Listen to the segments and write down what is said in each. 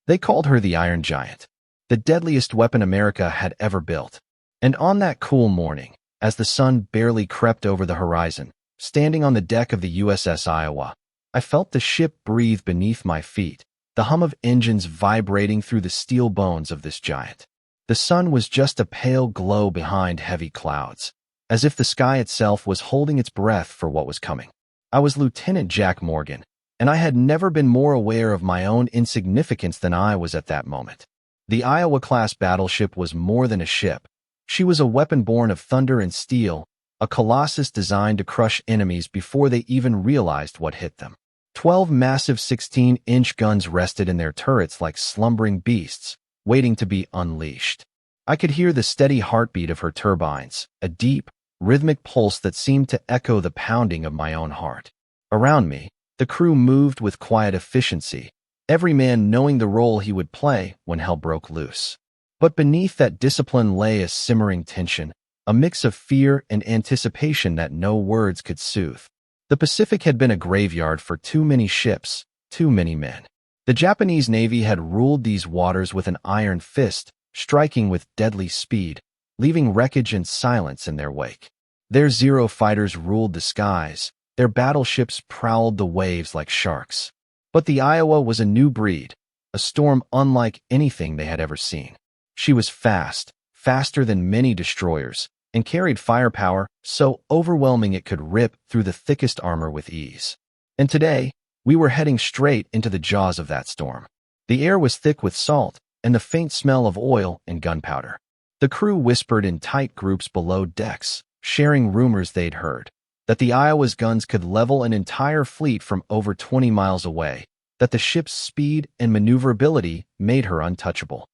They called her the Iron Giant, the deadliest weapon America had ever built. And on that cool morning, as the sun barely crept over the horizon, standing on the deck of the USS Iowa, I felt the ship breathe beneath my feet, the hum of engines vibrating through the steel bones of this giant. The sun was just a pale glow behind heavy clouds, as if the sky itself was holding its breath for what was coming. I was Lieutenant Jack Morgan, and I had never been more aware of my own insignificance than I was at that moment. The Iowa-Class Battleship was more than a ship. She was a weapon born of thunder and steel, a colossus designed to crush enemies before they even realized what hit them. 12 massive 16-inch guns rested in their turrets like slumbering beasts, waiting to be unleashed. I could hear the steady heartbeat of her turbines, a deep, rhythmic pulse that seemed to echo the pounding of my own heart. Around me, the crew moved with quiet efficiency, every man knowing the role he would play when hell broke loose. But beneath that discipline lay a simmering tension, a mix of fear and anticipation that no words could soothe. The Pacific had been a graveyard for too many ships, too many men. The Japanese Navy had ruled these waters with an iron fist, striking with deadly speed, leaving wreckage and silence in their wake. Their Zero fighters ruled the skies, their battleships prowled the waves like sharks. But the Iowa was a new breed, a storm unlike anything they had ever seen. She was fast, faster than many destroyers, and carried firepower so overwhelming it could rip through the thickest armor with ease. And today, we were heading straight into the jaws of that storm. The air was thick with salt and the faint smell of oil and gunpowder. The crew whispered in tight groups below decks, sharing rumors they'd heard, that the Iowa's guns could level an entire fleet from over 20 miles away, that the ship's speed and maneuverability made her untouchable.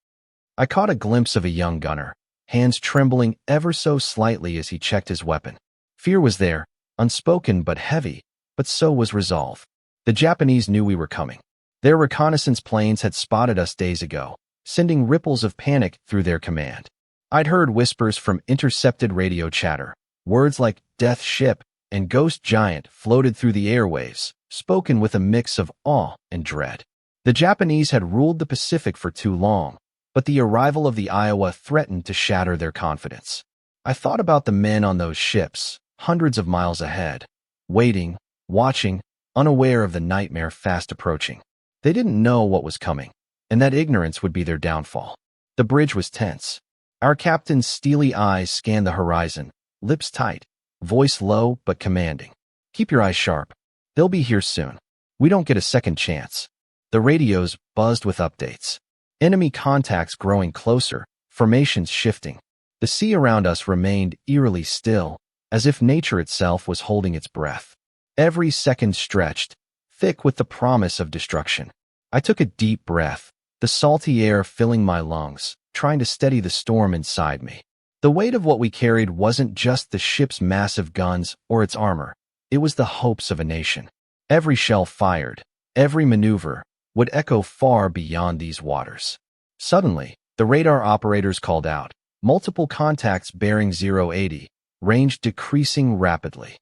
I caught a glimpse of a young gunner, hands trembling ever so slightly as he checked his weapon. Fear was there, unspoken but heavy, but so was resolve. The Japanese knew we were coming. Their reconnaissance planes had spotted us days ago, sending ripples of panic through their command. I'd heard whispers from intercepted radio chatter. Words like death ship and ghost giant floated through the airwaves, spoken with a mix of awe and dread. The Japanese had ruled the Pacific for too long, but the arrival of the Iowa threatened to shatter their confidence. I thought about the men on those ships, hundreds of miles ahead, waiting, watching, unaware of the nightmare fast approaching. They didn't know what was coming, and that ignorance would be their downfall. The bridge was tense. Our captain's steely eyes scanned the horizon, lips tight, voice low but commanding. "Keep your eyes sharp. They'll be here soon. We don't get a second chance." The radios buzzed with updates. Enemy contacts growing closer, formations shifting. The sea around us remained eerily still, as if nature itself was holding its breath. Every second stretched, thick with the promise of destruction. I took a deep breath, the salty air filling my lungs, trying to steady the storm inside me. The weight of what we carried wasn't just the ship's massive guns or its armor. It was the hopes of a nation. Every shell fired, every maneuver, would echo far beyond these waters. Suddenly, the radar operators called out, multiple contacts bearing 080, range decreasing rapidly.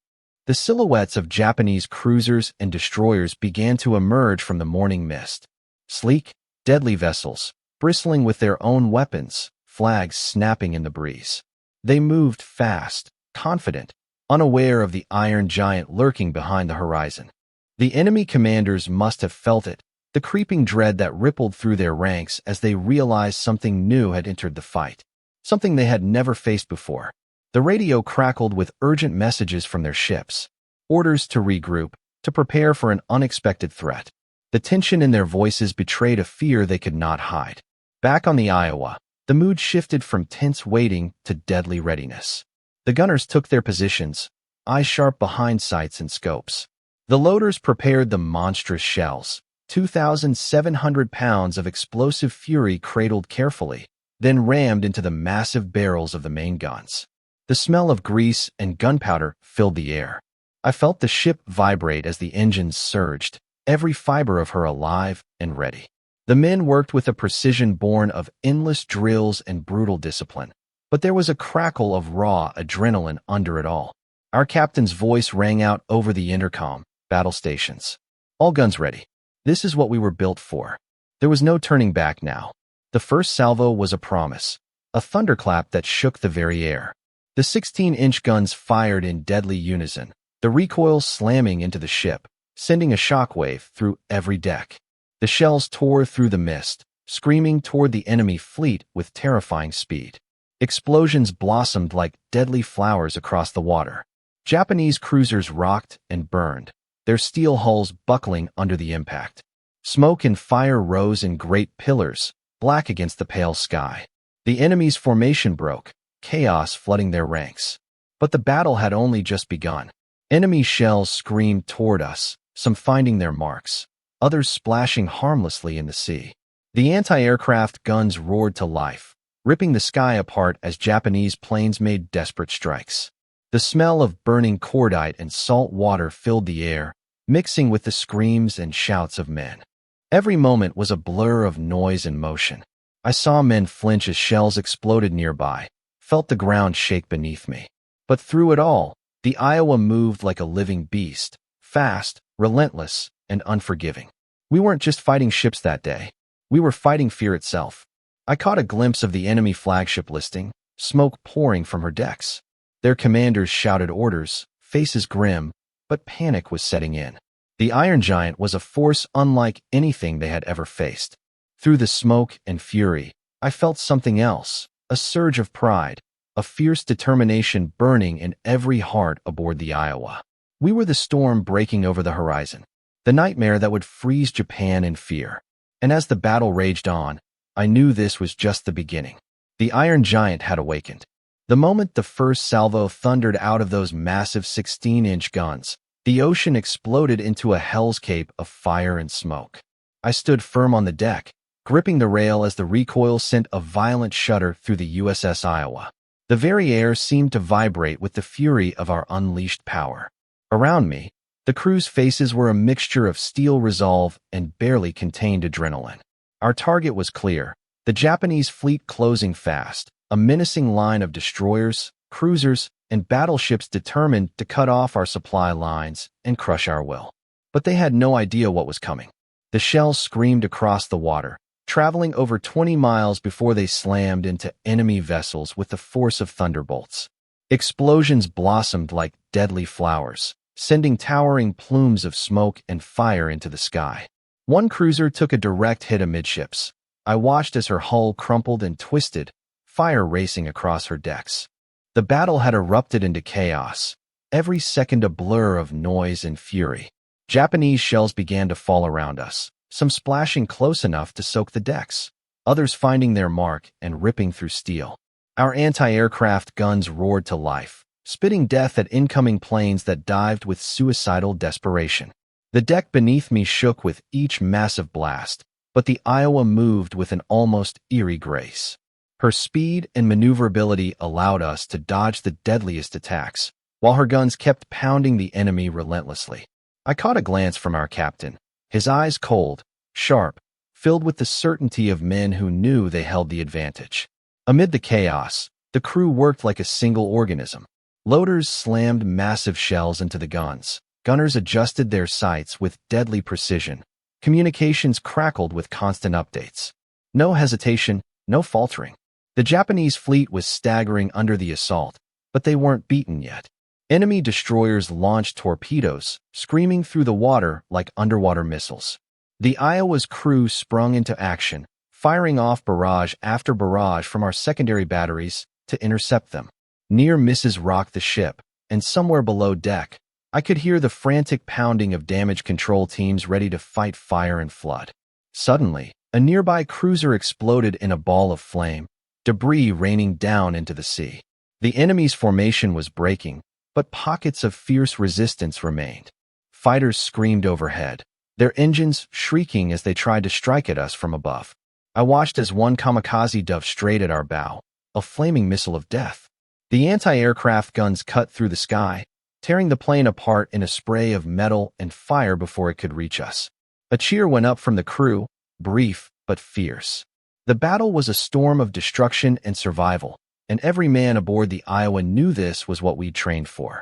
The silhouettes of Japanese cruisers and destroyers began to emerge from the morning mist. Sleek, deadly vessels, bristling with their own weapons, flags snapping in the breeze. They moved fast, confident, unaware of the Iron Giant lurking behind the horizon. The enemy commanders must have felt it, the creeping dread that rippled through their ranks as they realized something new had entered the fight, something they had never faced before. The radio crackled with urgent messages from their ships, orders to regroup, to prepare for an unexpected threat. The tension in their voices betrayed a fear they could not hide. Back on the Iowa, the mood shifted from tense waiting to deadly readiness. The gunners took their positions, eyes sharp behind sights and scopes. The loaders prepared the monstrous shells, 2,700 pounds of explosive fury cradled carefully, then rammed into the massive barrels of the main guns. The smell of grease and gunpowder filled the air. I felt the ship vibrate as the engines surged, every fiber of her alive and ready. The men worked with a precision born of endless drills and brutal discipline, but there was a crackle of raw adrenaline under it all. Our captain's voice rang out over the intercom, "Battle stations. All guns ready. This is what we were built for." There was no turning back now. The first salvo was a promise, a thunderclap that shook the very air. The 16-inch guns fired in deadly unison, the recoil slamming into the ship, sending a shockwave through every deck. The shells tore through the mist, screaming toward the enemy fleet with terrifying speed. Explosions blossomed like deadly flowers across the water. Japanese cruisers rocked and burned, their steel hulls buckling under the impact. Smoke and fire rose in great pillars, black against the pale sky. The enemy's formation broke, chaos flooding their ranks. But the battle had only just begun. Enemy shells screamed toward us, some finding their marks, others splashing harmlessly in the sea. The anti-aircraft guns roared to life, ripping the sky apart as Japanese planes made desperate strikes. The smell of burning cordite and salt water filled the air, mixing with the screams and shouts of men. Every moment was a blur of noise and motion. I saw men flinch as shells exploded nearby, felt the ground shake beneath me. But through it all, the Iowa moved like a living beast, fast, relentless, and unforgiving. We weren't just fighting ships that day. We were fighting fear itself. I caught a glimpse of the enemy flagship listing, smoke pouring from her decks. Their commanders shouted orders, faces grim, but panic was setting in. The Iron Giant was a force unlike anything they had ever faced. Through the smoke and fury, I felt something else, a surge of pride, a fierce determination burning in every heart aboard the Iowa. We were the storm breaking over the horizon, the nightmare that would freeze Japan in fear. And as the battle raged on, I knew this was just the beginning. The Iron Giant had awakened. The moment the first salvo thundered out of those massive 16-inch guns, the ocean exploded into a hellscape of fire and smoke. I stood firm on the deck, gripping the rail as the recoil sent a violent shudder through the USS Iowa. The very air seemed to vibrate with the fury of our unleashed power. Around me, the crew's faces were a mixture of steel resolve and barely contained adrenaline. Our target was clear, the Japanese fleet closing fast, a menacing line of destroyers, cruisers, and battleships determined to cut off our supply lines and crush our will. But they had no idea what was coming. The shells screamed across the water, traveling over 20 miles before they slammed into enemy vessels with the force of thunderbolts. Explosions blossomed like deadly flowers, sending towering plumes of smoke and fire into the sky. One cruiser took a direct hit amidships. I watched as her hull crumpled and twisted, fire racing across her decks. The battle had erupted into chaos, every second a blur of noise and fury. Japanese shells began to fall around us, some splashing close enough to soak the decks, others finding their mark and ripping through steel. Our anti-aircraft guns roared to life, spitting death at incoming planes that dived with suicidal desperation. The deck beneath me shook with each massive blast, but the Iowa moved with an almost eerie grace. Her speed and maneuverability allowed us to dodge the deadliest attacks, while her guns kept pounding the enemy relentlessly. I caught a glance from our captain, his eyes cold, sharp, filled with the certainty of men who knew they held the advantage. Amid the chaos, the crew worked like a single organism. Loaders slammed massive shells into the guns. Gunners adjusted their sights with deadly precision. Communications crackled with constant updates. No hesitation, no faltering. The Japanese fleet was staggering under the assault, but they weren't beaten yet. Enemy destroyers launched torpedoes, screaming through the water like underwater missiles. The Iowa's crew sprung into action, firing off barrage after barrage from our secondary batteries to intercept them. Near misses rocked the ship, and somewhere below deck, I could hear the frantic pounding of damage control teams ready to fight fire and flood. Suddenly, a nearby cruiser exploded in a ball of flame, debris raining down into the sea. The enemy's formation was breaking, but pockets of fierce resistance remained. Fighters screamed overhead, their engines shrieking as they tried to strike at us from above. I watched as one kamikaze dove straight at our bow, a flaming missile of death. The anti-aircraft guns cut through the sky, tearing the plane apart in a spray of metal and fire before it could reach us. A cheer went up from the crew, brief but fierce. The battle was a storm of destruction and survival, and every man aboard the Iowa knew this was what we'd trained for.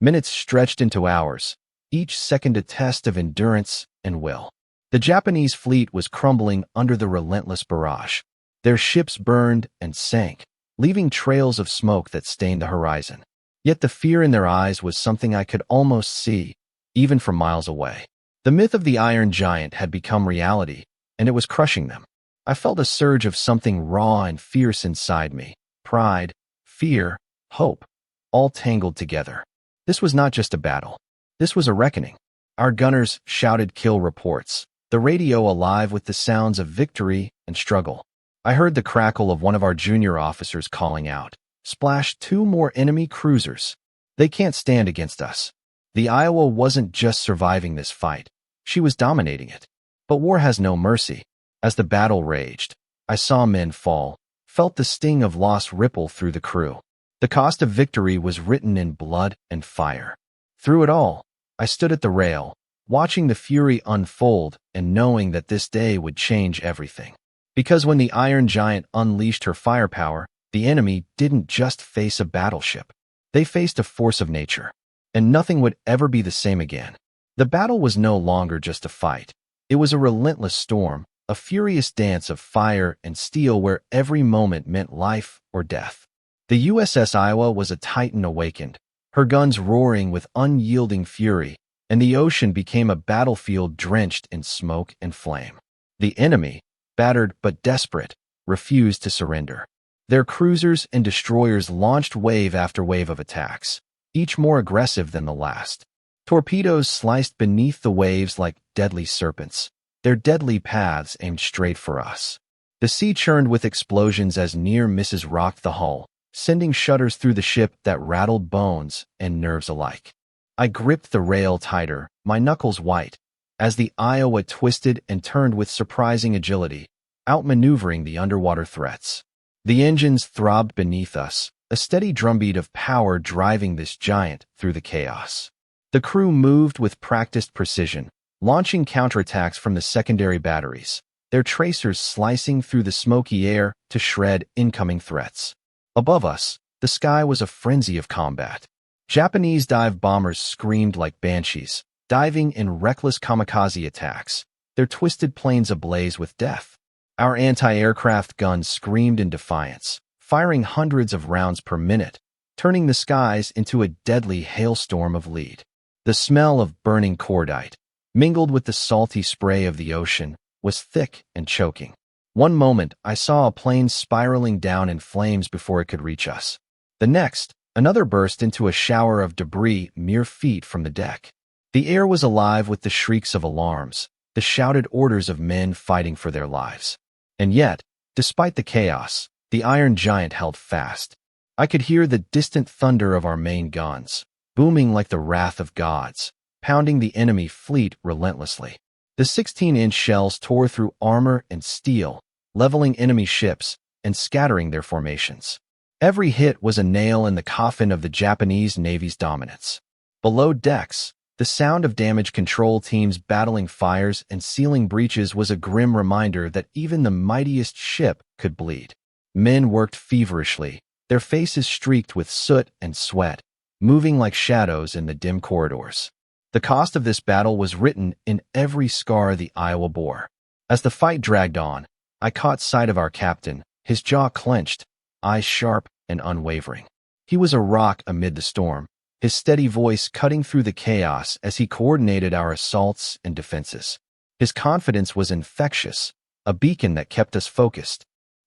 Minutes stretched into hours, each second a test of endurance and will. The Japanese fleet was crumbling under the relentless barrage. Their ships burned and sank, leaving trails of smoke that stained the horizon. Yet the fear in their eyes was something I could almost see, even from miles away. The myth of the Iron Giant had become reality, and it was crushing them. I felt a surge of something raw and fierce inside me. Pride, fear, hope, all tangled together. This was not just a battle. This was a reckoning. Our gunners shouted kill reports, the radio alive with the sounds of victory and struggle. I heard the crackle of one of our junior officers calling out, "Splash 2 more enemy cruisers. They can't stand against us." The Iowa wasn't just surviving this fight. She was dominating it. But war has no mercy. As the battle raged, I saw men fall, felt the sting of loss ripple through the crew. The cost of victory was written in blood and fire. Through it all, I stood at the rail, watching the fury unfold and knowing that this day would change everything. Because when the Iron Giant unleashed her firepower, the enemy didn't just face a battleship. They faced a force of nature, and nothing would ever be the same again. The battle was no longer just a fight. It was a relentless storm, a furious dance of fire and steel where every moment meant life or death. The USS Iowa was a titan awakened, her guns roaring with unyielding fury, and the ocean became a battlefield drenched in smoke and flame. The enemy, battered but desperate, refused to surrender. Their cruisers and destroyers launched wave after wave of attacks, each more aggressive than the last. Torpedoes sliced beneath the waves like deadly serpents, their deadly paths aimed straight for us. The sea churned with explosions as near misses rocked the hull, sending shudders through the ship that rattled bones and nerves alike. I gripped the rail tighter, my knuckles white, as the Iowa twisted and turned with surprising agility, outmaneuvering the underwater threats. The engines throbbed beneath us, a steady drumbeat of power driving this giant through the chaos. The crew moved with practiced precision, launching counterattacks from the secondary batteries, their tracers slicing through the smoky air to shred incoming threats. Above us, the sky was a frenzy of combat. Japanese dive bombers screamed like banshees, diving in reckless kamikaze attacks, their twisted planes ablaze with death. Our anti-aircraft guns screamed in defiance, firing hundreds of rounds per minute, turning the skies into a deadly hailstorm of lead. The smell of burning cordite, mingled with the salty spray of the ocean, was thick and choking. One moment, I saw a plane spiraling down in flames before it could reach us. The next, another burst into a shower of debris mere feet from the deck. The air was alive with the shrieks of alarms, the shouted orders of men fighting for their lives. And yet, despite the chaos, the Iron Giant held fast. I could hear the distant thunder of our main guns, booming like the wrath of gods, pounding the enemy fleet relentlessly. The 16-inch shells tore through armor and steel, leveling enemy ships and scattering their formations. Every hit was a nail in the coffin of the Japanese Navy's dominance. Below decks, the sound of damage control teams battling fires and sealing breaches was a grim reminder that even the mightiest ship could bleed. Men worked feverishly, their faces streaked with soot and sweat, moving like shadows in the dim corridors. The cost of this battle was written in every scar the Iowa bore. As the fight dragged on, I caught sight of our captain, his jaw clenched, eyes sharp and unwavering. He was a rock amid the storm, his steady voice cutting through the chaos as he coordinated our assaults and defenses. His confidence was infectious, a beacon that kept us focused.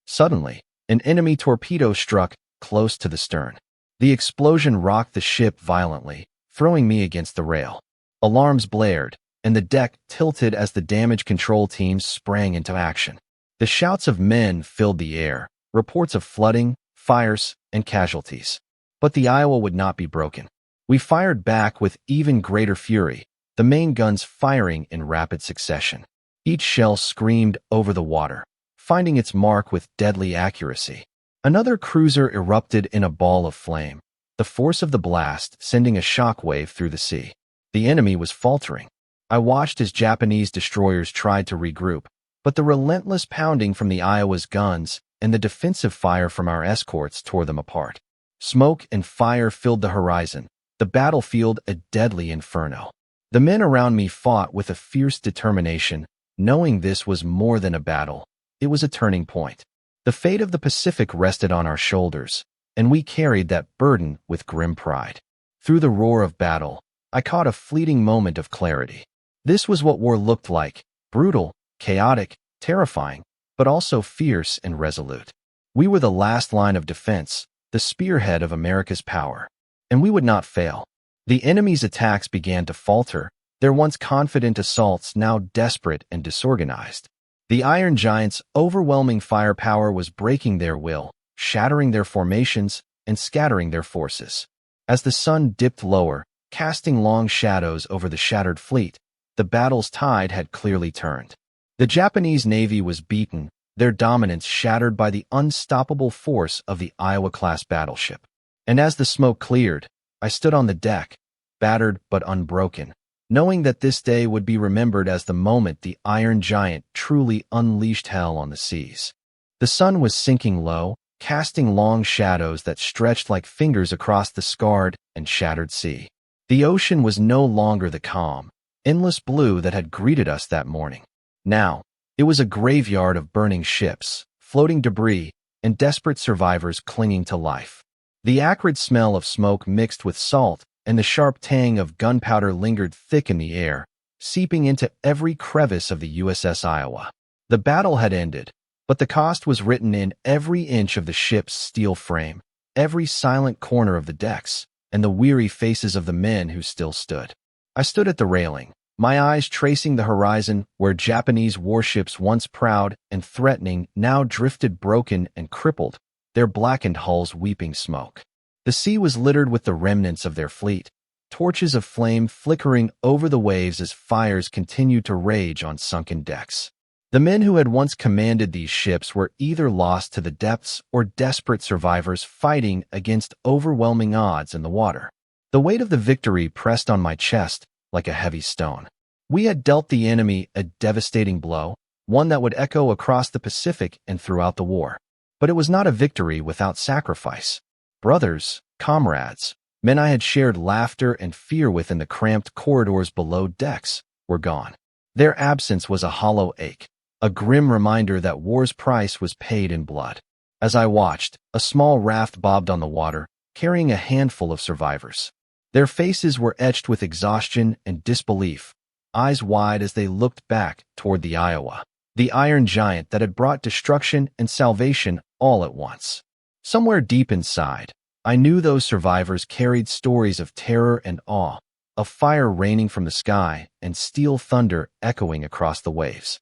Suddenly, an enemy torpedo struck close to the stern. The explosion rocked the ship violently, throwing me against the rail. Alarms blared, and the deck tilted as the damage control teams sprang into action. The shouts of men filled the air, reports of flooding, fires, and casualties. But the Iowa would not be broken. We fired back with even greater fury, the main guns firing in rapid succession. Each shell screamed over the water, finding its mark with deadly accuracy. Another cruiser erupted in a ball of flame, the force of the blast sending a shockwave through the sea. The enemy was faltering. I watched as Japanese destroyers tried to regroup, but the relentless pounding from the Iowa's guns and the defensive fire from our escorts tore them apart. Smoke and fire filled the horizon, the battlefield a deadly inferno. The men around me fought with a fierce determination, knowing this was more than a battle. It was a turning point. The fate of the Pacific rested on our shoulders, and we carried that burden with grim pride. Through the roar of battle, I caught a fleeting moment of clarity. This was what war looked like: brutal, chaotic, terrifying, but also fierce and resolute. We were the last line of defense, the spearhead of America's power, and we would not fail. The enemy's attacks began to falter, their once confident assaults now desperate and disorganized. The Iron Giants' overwhelming firepower was breaking their will, shattering their formations, and scattering their forces. As the sun dipped lower, casting long shadows over the shattered fleet, the battle's tide had clearly turned. The Japanese Navy was beaten, their dominance shattered by the unstoppable force of the Iowa-Class Battleship. And as the smoke cleared, I stood on the deck, battered but unbroken, knowing that this day would be remembered as the moment the Iron Giant truly unleashed hell on the seas. The sun was sinking low, casting long shadows that stretched like fingers across the scarred and shattered sea. The ocean was no longer the calm, endless blue that had greeted us that morning. Now, it was a graveyard of burning ships, floating debris, and desperate survivors clinging to life. The acrid smell of smoke mixed with salt and the sharp tang of gunpowder lingered thick in the air, seeping into every crevice of the USS Iowa. The battle had ended, but the cost was written in every inch of the ship's steel frame, every silent corner of the decks, and the weary faces of the men who still stood. I stood at the railing, my eyes tracing the horizon where Japanese warships once proud and threatening now drifted broken and crippled, their blackened hulls weeping smoke. The sea was littered with the remnants of their fleet, torches of flame flickering over the waves as fires continued to rage on sunken decks. The men who had once commanded these ships were either lost to the depths or desperate survivors fighting against overwhelming odds in the water. The weight of the victory pressed on my chest like a heavy stone. We had dealt the enemy a devastating blow, one that would echo across the Pacific and throughout the war. But it was not a victory without sacrifice. Brothers, comrades, men I had shared laughter and fear with in the cramped corridors below decks, were gone. Their absence was a hollow ache, a grim reminder that war's price was paid in blood. As I watched, a small raft bobbed on the water, carrying a handful of survivors. Their faces were etched with exhaustion and disbelief, eyes wide as they looked back toward the Iowa, the Iron Giant that had brought destruction and salvation all at once. Somewhere deep inside, I knew those survivors carried stories of terror and awe, of fire raining from the sky and steel thunder echoing across the waves.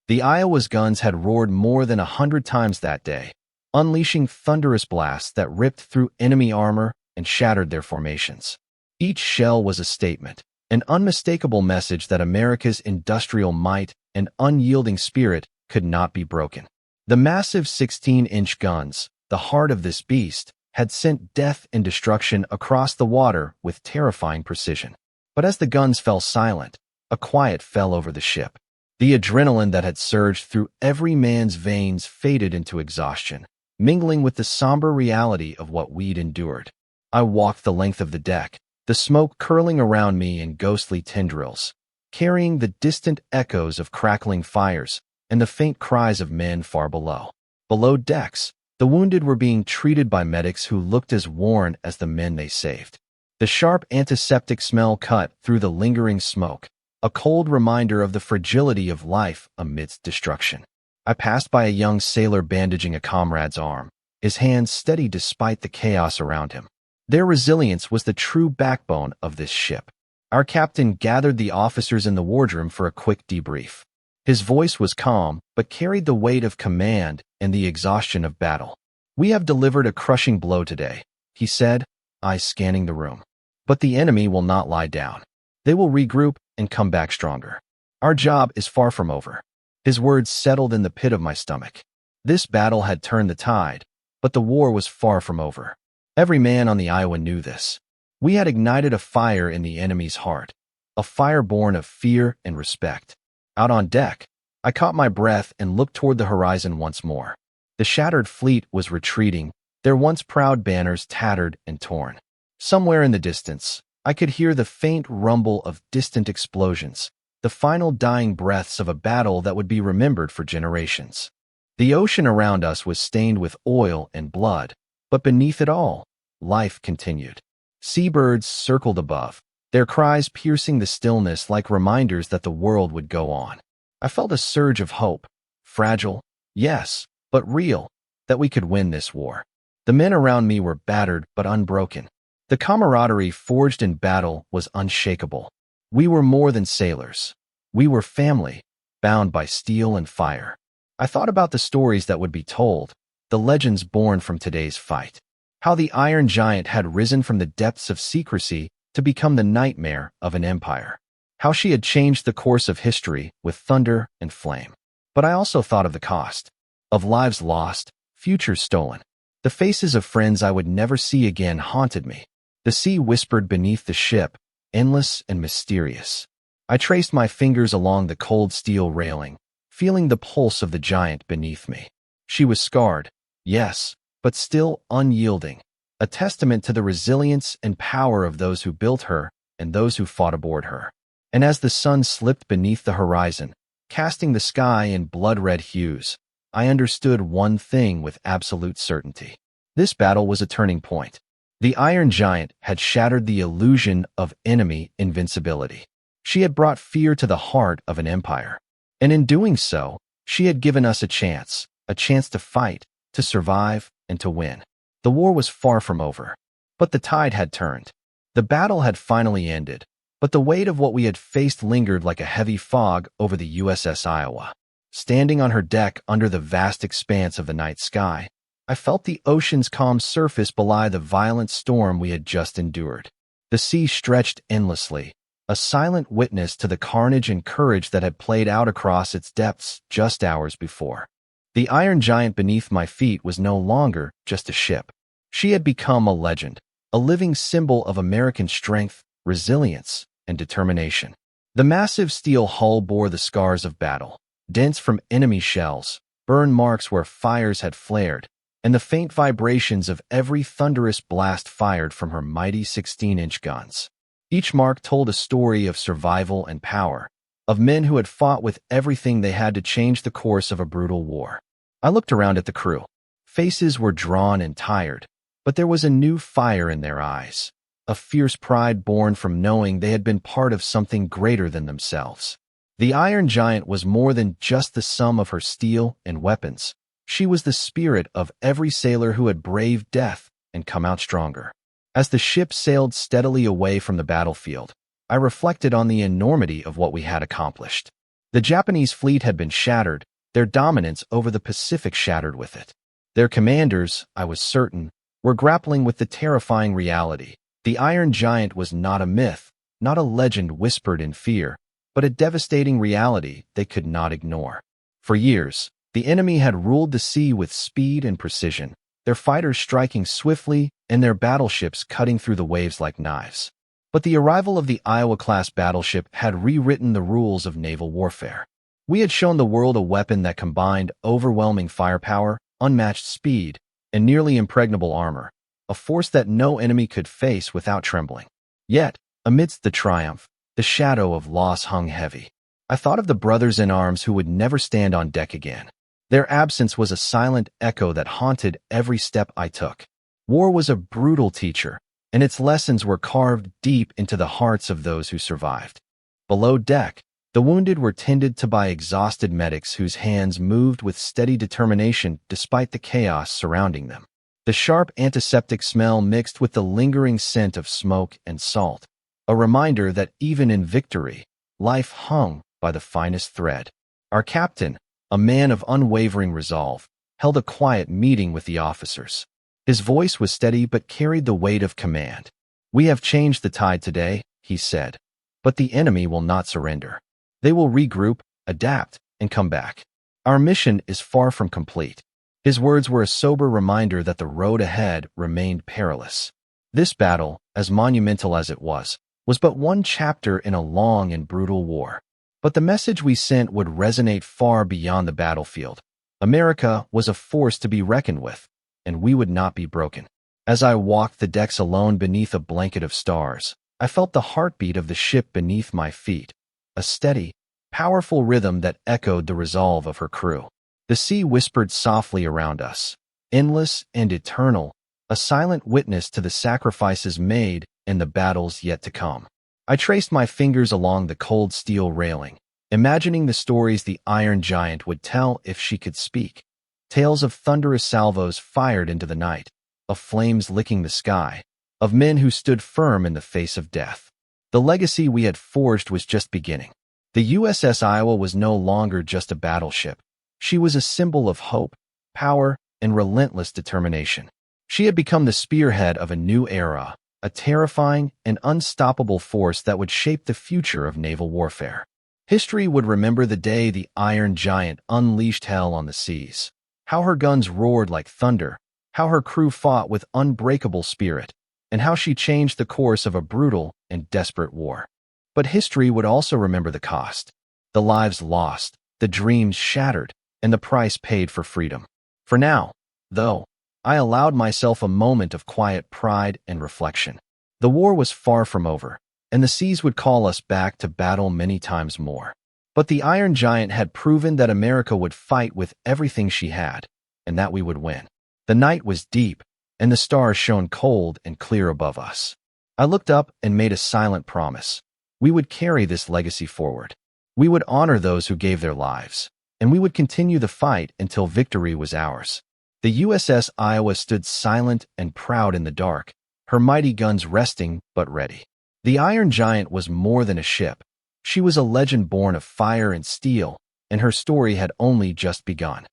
The Iowa's guns had roared more than 100 times that day, unleashing thunderous blasts that ripped through enemy armor and shattered their formations. Each shell was a statement, an unmistakable message that America's industrial might and unyielding spirit could not be broken. The massive 16-inch guns, the heart of this beast, had sent death and destruction across the water with terrifying precision. But as the guns fell silent, a quiet fell over the ship. The adrenaline that had surged through every man's veins faded into exhaustion, mingling with the somber reality of what we'd endured. I walked the length of the deck, the smoke curling around me in ghostly tendrils, carrying the distant echoes of crackling fires and the faint cries of men far below. Below decks, the wounded were being treated by medics who looked as worn as the men they saved. The sharp antiseptic smell cut through the lingering smoke, a cold reminder of the fragility of life amidst destruction. I passed by a young sailor bandaging a comrade's arm, his hands steady despite the chaos around him. Their resilience was the true backbone of this ship. Our captain gathered the officers in the wardroom for a quick debrief. His voice was calm, but carried the weight of command and the exhaustion of battle. "We have delivered a crushing blow today," he said, eyes scanning the room. "But the enemy will not lie down. They will regroup and come back stronger. Our job is far from over." His words settled in the pit of my stomach. This battle had turned the tide, but the war was far from over. Every man on the Iowa knew this. We had ignited a fire in the enemy's heart, a fire born of fear and respect. Out on deck, I caught my breath and looked toward the horizon once more. The shattered fleet was retreating, their once proud banners tattered and torn. Somewhere in the distance, I could hear the faint rumble of distant explosions, the final dying breaths of a battle that would be remembered for generations. The ocean around us was stained with oil and blood, but beneath it all, life continued. Seabirds circled above, their cries piercing the stillness like reminders that the world would go on. I felt a surge of hope, fragile, yes, but real, that we could win this war. The men around me were battered but unbroken. The camaraderie forged in battle was unshakable. We were more than sailors. We were family, bound by steel and fire. I thought about the stories that would be told, the legends born from today's fight. How the Iron Giant had risen from the depths of secrecy to become the nightmare of an empire. How she had changed the course of history with thunder and flame. But I also thought of the cost. Of lives lost, futures stolen. The faces of friends I would never see again haunted me. The sea whispered beneath the ship, endless and mysterious. I traced my fingers along the cold steel railing, feeling the pulse of the giant beneath me. She was scarred, yes, but still unyielding, a testament to the resilience and power of those who built her and those who fought aboard her. And as the sun slipped beneath the horizon, casting the sky in blood-red hues, I understood one thing with absolute certainty. This battle was a turning point. The Iron Giant had shattered the illusion of enemy invincibility. She had brought fear to the heart of an empire. And in doing so, she had given us a chance to fight, to survive, and to win. The war was far from over, but the tide had turned. The battle had finally ended, but the weight of what we had faced lingered like a heavy fog over the USS Iowa. Standing on her deck under the vast expanse of the night sky, I felt the ocean's calm surface belie the violent storm we had just endured. The sea stretched endlessly, a silent witness to the carnage and courage that had played out across its depths just hours before. The Iron Giant beneath my feet was no longer just a ship. She had become a legend, a living symbol of American strength, resilience, and determination. The massive steel hull bore the scars of battle, dents from enemy shells, burn marks where fires had flared, and the faint vibrations of every thunderous blast fired from her mighty 16-inch guns. Each mark told a story of survival and power, of men who had fought with everything they had to change the course of a brutal war. I looked around at the crew. Faces were drawn and tired, but there was a new fire in their eyes, a fierce pride born from knowing they had been part of something greater than themselves. The Iron Giant was more than just the sum of her steel and weapons. She was the spirit of every sailor who had braved death and come out stronger. As the ship sailed steadily away from the battlefield, I reflected on the enormity of what we had accomplished. The Japanese fleet had been shattered, their dominance over the Pacific shattered with it. Their commanders, I was certain, were grappling with the terrifying reality. The Iron Giant was not a myth, not a legend whispered in fear, but a devastating reality they could not ignore. For years, the enemy had ruled the sea with speed and precision, their fighters striking swiftly and their battleships cutting through the waves like knives. But the arrival of the Iowa-Class Battleship had rewritten the rules of naval warfare. We had shown the world a weapon that combined overwhelming firepower, unmatched speed, and nearly impregnable armor, a force that no enemy could face without trembling. Yet, amidst the triumph, the shadow of loss hung heavy. I thought of the brothers in arms who would never stand on deck again. Their absence was a silent echo that haunted every step I took. War was a brutal teacher, and its lessons were carved deep into the hearts of those who survived. Below deck, the wounded were tended to by exhausted medics whose hands moved with steady determination despite the chaos surrounding them. The sharp antiseptic smell mixed with the lingering scent of smoke and salt, a reminder that even in victory, life hung by the finest thread. Our captain, a man of unwavering resolve, held a quiet meeting with the officers. His voice was steady but carried the weight of command. "We have changed the tide today," he said, "but the enemy will not surrender. They will regroup, adapt, and come back. Our mission is far from complete." His words were a sober reminder that the road ahead remained perilous. This battle, as monumental as it was but one chapter in a long and brutal war. But the message we sent would resonate far beyond the battlefield. America was a force to be reckoned with, and we would not be broken. As I walked the decks alone beneath a blanket of stars, I felt the heartbeat of the ship beneath my feet, a steady, powerful rhythm that echoed the resolve of her crew. The sea whispered softly around us, endless and eternal, a silent witness to the sacrifices made and the battles yet to come. I traced my fingers along the cold steel railing, imagining the stories the Iron Giant would tell if she could speak. Tales of thunderous salvos fired into the night, of flames licking the sky, of men who stood firm in the face of death. The legacy we had forged was just beginning. The USS Iowa was no longer just a battleship. She was a symbol of hope, power, and relentless determination. She had become the spearhead of a new era, a terrifying and unstoppable force that would shape the future of naval warfare. History would remember the day the Iron Giant unleashed hell on the seas, how her guns roared like thunder, how her crew fought with unbreakable spirit, and how she changed the course of a brutal and desperate war. But history would also remember the cost, the lives lost, the dreams shattered, and the price paid for freedom. For now, though, I allowed myself a moment of quiet pride and reflection. The war was far from over, and the seas would call us back to battle many times more. But the Iron Giant had proven that America would fight with everything she had, and that we would win. The night was deep, and the stars shone cold and clear above us. I looked up and made a silent promise. We would carry this legacy forward. We would honor those who gave their lives, and we would continue the fight until victory was ours. The USS Iowa stood silent and proud in the dark, her mighty guns resting but ready. The Iron Giant was more than a ship. She was a legend born of fire and steel, and her story had only just begun.